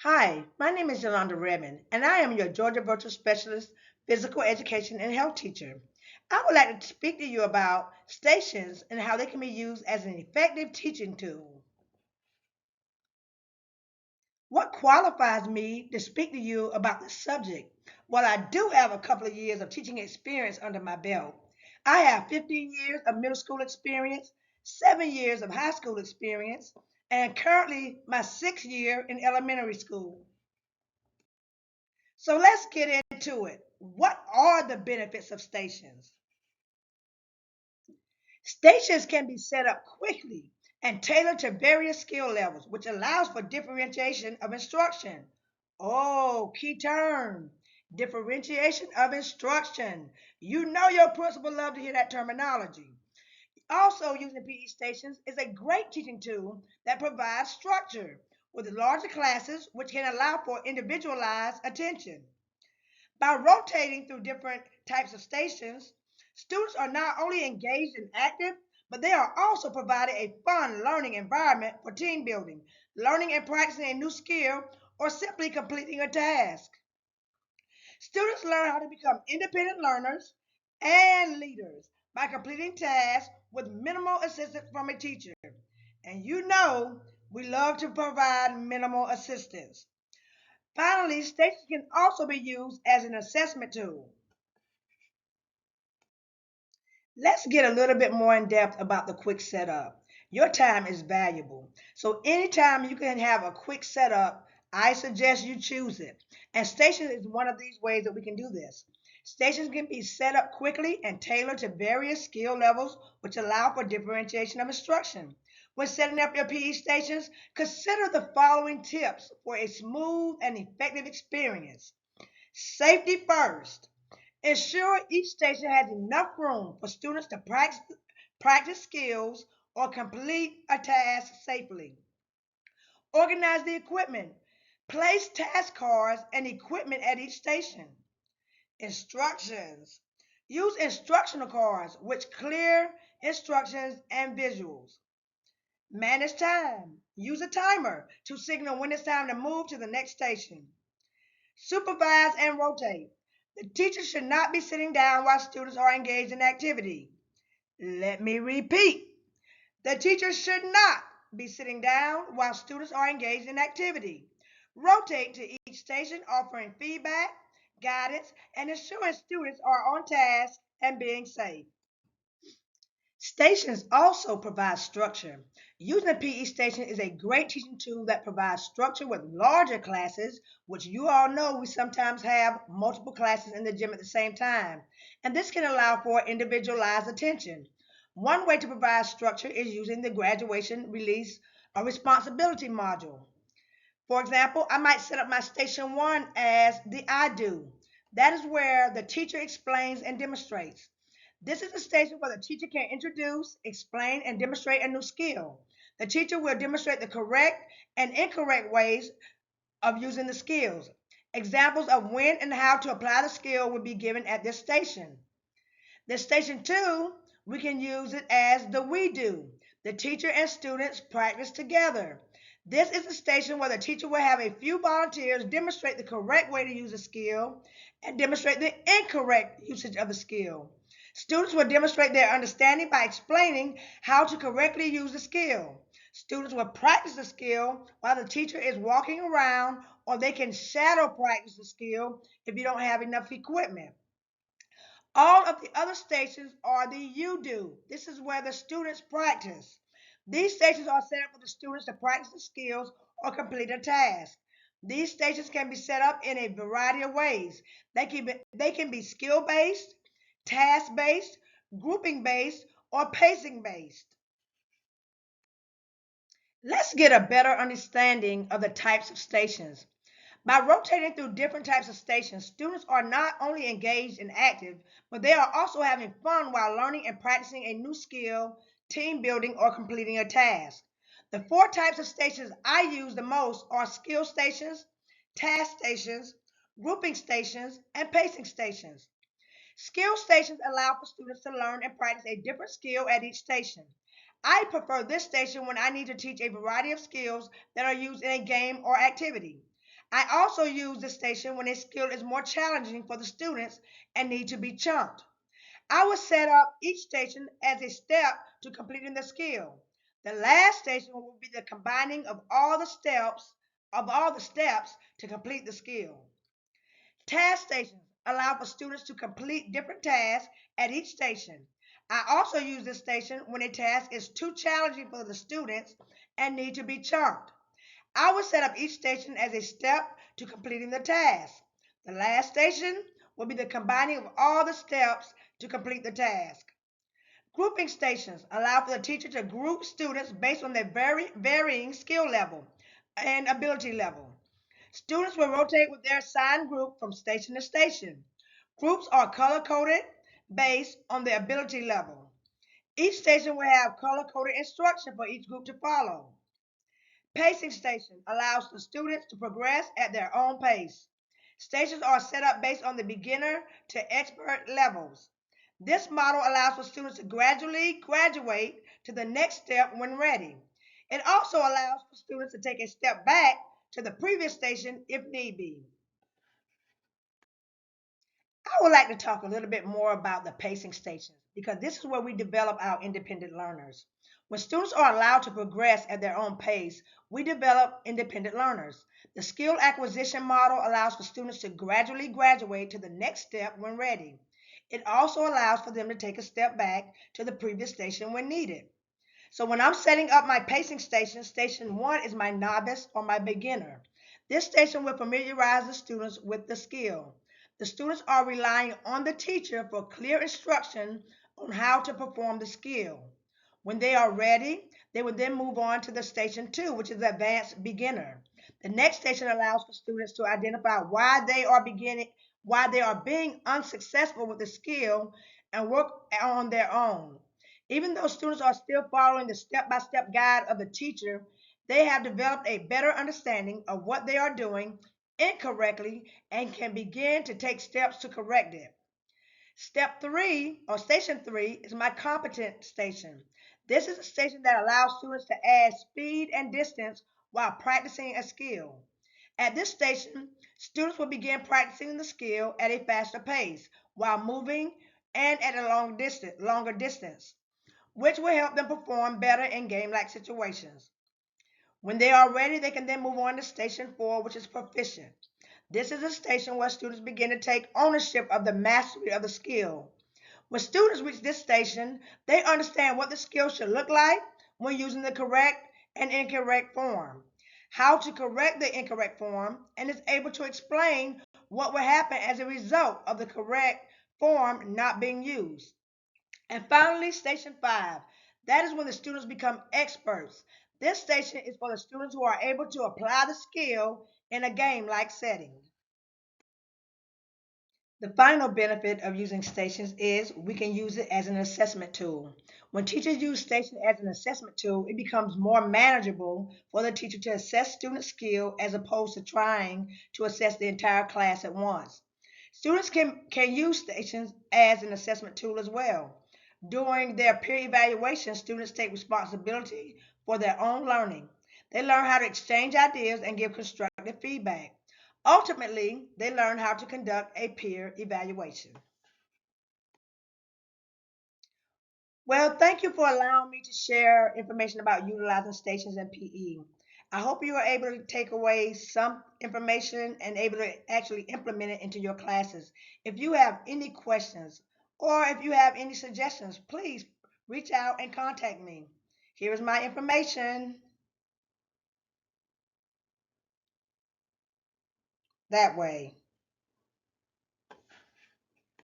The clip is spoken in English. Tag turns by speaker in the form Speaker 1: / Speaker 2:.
Speaker 1: Hi, my name is Yolanda Redmond, and I am your Georgia Virtual Specialist Physical Education and Health Teacher. I would like to speak to you about stations and how they can be used as an effective teaching tool. What qualifies me to speak to you about this subject? Well, I do have a couple of years of teaching experience under my belt. I have 15 years of middle school experience, 7 years of high school experience, and currently my sixth year in elementary school. So let's get into it. What are the benefits of stations? Stations can be set up quickly and tailored to various skill levels, which allows for differentiation of instruction. Oh, key term, differentiation of instruction. You know your principal love to hear that terminology. Also, using PE stations is a great teaching tool that provides structure with larger classes, which can allow for individualized attention. By rotating through different types of stations, students are not only engaged and active, but they are also provided a fun learning environment for team building, learning and practicing a new skill, or simply completing a task. Students learn how to become independent learners and leaders by completing tasks with minimal assistance from a teacher. And you know, we love to provide minimal assistance. Finally, stations can also be used as an assessment tool. Let's get a little bit more in depth about the quick setup. Your time is valuable. So anytime you can have a quick setup, I suggest you choose it. And Stations is one of these ways that we can do this. Stations can be set up quickly and tailored to various skill levels, which allow for differentiation of instruction. When setting up your PE stations, consider the following tips for a smooth and effective experience. Safety first. Ensure each station has enough room for students to practice skills or complete a task safely. Organize the equipment. Place task cards and equipment at each station. Instructions. Use instructional cards with clear instructions and visuals. Manage time. Use a timer to signal when it's time to move to the next station. Supervise and rotate. The teacher should not be sitting down while students are engaged in activity. Let me repeat. The teacher should not be sitting down while students are engaged in activity. Rotate to each station, offering feedback, guidance, and ensuring students are on task and being safe. Stations also provide structure. Using a PE station is a great teaching tool that provides structure with larger classes, which you all know we sometimes have multiple classes in the gym at the same time. And this can allow for individualized attention. One way to provide structure is using the graduation release or responsibility module. For example, I might set up my station one as the I do. That is where the teacher explains and demonstrates. This is a station where the teacher can introduce, explain, and demonstrate a new skill. The teacher will demonstrate the correct and incorrect ways of using the skills. Examples of when and how to apply the skill will be given at this station. The station two, we can use it as the we do. The teacher and students practice together. This is a station where the teacher will have a few volunteers demonstrate the correct way to use a skill and demonstrate the incorrect usage of the skill. Students will demonstrate their understanding by explaining how to correctly use the skill. Students will practice the skill while the teacher is walking around, or they can shadow practice the skill if you don't have enough equipment. All of the other stations are the you do. This is where the students practice. These stations are set up for the students to practice the skills or complete a task. These stations can be set up in a variety of ways. They can be skill based, task based, grouping based, or pacing based. Let's get a better understanding of the types of stations. By rotating through different types of stations, students are not only engaged and active, but they are also having fun while learning and practicing a new skill, team building, or completing a task. The four types of stations I use the most are skill stations, task stations, grouping stations, and pacing stations. Skill stations allow for students to learn and practice a different skill at each station. I prefer this station when I need to teach a variety of skills that are used in a game or activity. I also use the station when a skill is more challenging for the students and need to be chunked. I will set up each station as a step to completing the skill. The last station will be the combining of all the steps to complete the skill. Task stations allow for students to complete different tasks at each station. I also use this station when a task is too challenging for the students and need to be chunked. I will set up each station as a step to completing the task. The last station will be the combining of all the steps to complete the task. Grouping stations allow for the teacher to group students based on their varying skill level and ability level. Students will rotate with their assigned group from station to station. Groups are color coded based on their ability level. Each station will have color coded instruction for each group to follow. Pacing station allows the students to progress at their own pace. Stations are set up based on the beginner to expert levels. This model allows for students to gradually graduate to the next step when ready. It also allows for students to take a step back to the previous station if need be. I would like to talk a little bit more about the pacing stations because this is where we develop our independent learners. When students are allowed to progress at their own pace, we develop independent learners. The skill acquisition model allows for students to gradually graduate to the next step when ready. It also allows for them to take a step back to the previous station when needed. So when I'm setting up my pacing station, station one is my novice or my beginner. This station will familiarize the students with the skill. The students are relying on the teacher for clear instruction on how to perform the skill. When they are ready, they will then move on to the station two, which is advanced beginner. The next station allows for students to identify why they are being unsuccessful with the skill and work on their own. Even though students are still following the step-by-step guide of the teacher, they have developed a better understanding of what they are doing incorrectly and can begin to take steps to correct it. Step three, or station three, is my competent station. This is a station that allows students to add speed and distance while practicing a skill. At this station, students will begin practicing the skill at a faster pace while moving and at a longer distance, which will help them perform better in game-like situations. When they are ready, they can then move on to station four, which is proficient. This is a station where students begin to take ownership of the mastery of the skill. When students reach this station, they understand what the skill should look like when using the correct and incorrect form, how to correct the incorrect form, and is able to explain what will happen as a result of the correct form not being used. And finally, station five. That is when the students become experts. This station is for the students who are able to apply the skill in a game-like setting. The final benefit of using stations is we can use it as an assessment tool. When teachers use stations as an assessment tool, it becomes more manageable for the teacher to assess student skill as opposed to trying to assess the entire class at once. Students can use stations as an assessment tool as well. During their peer evaluation, students take responsibility for their own learning. They learn how to exchange ideas and give constructive feedback. Ultimately, they learn how to conduct a peer evaluation. Well, thank you for allowing me to share information about utilizing stations in PE. I hope you are able to take away some information and able to actually implement it into your classes. If you have any questions or if you have any suggestions, please reach out and contact me. Here is my information that way.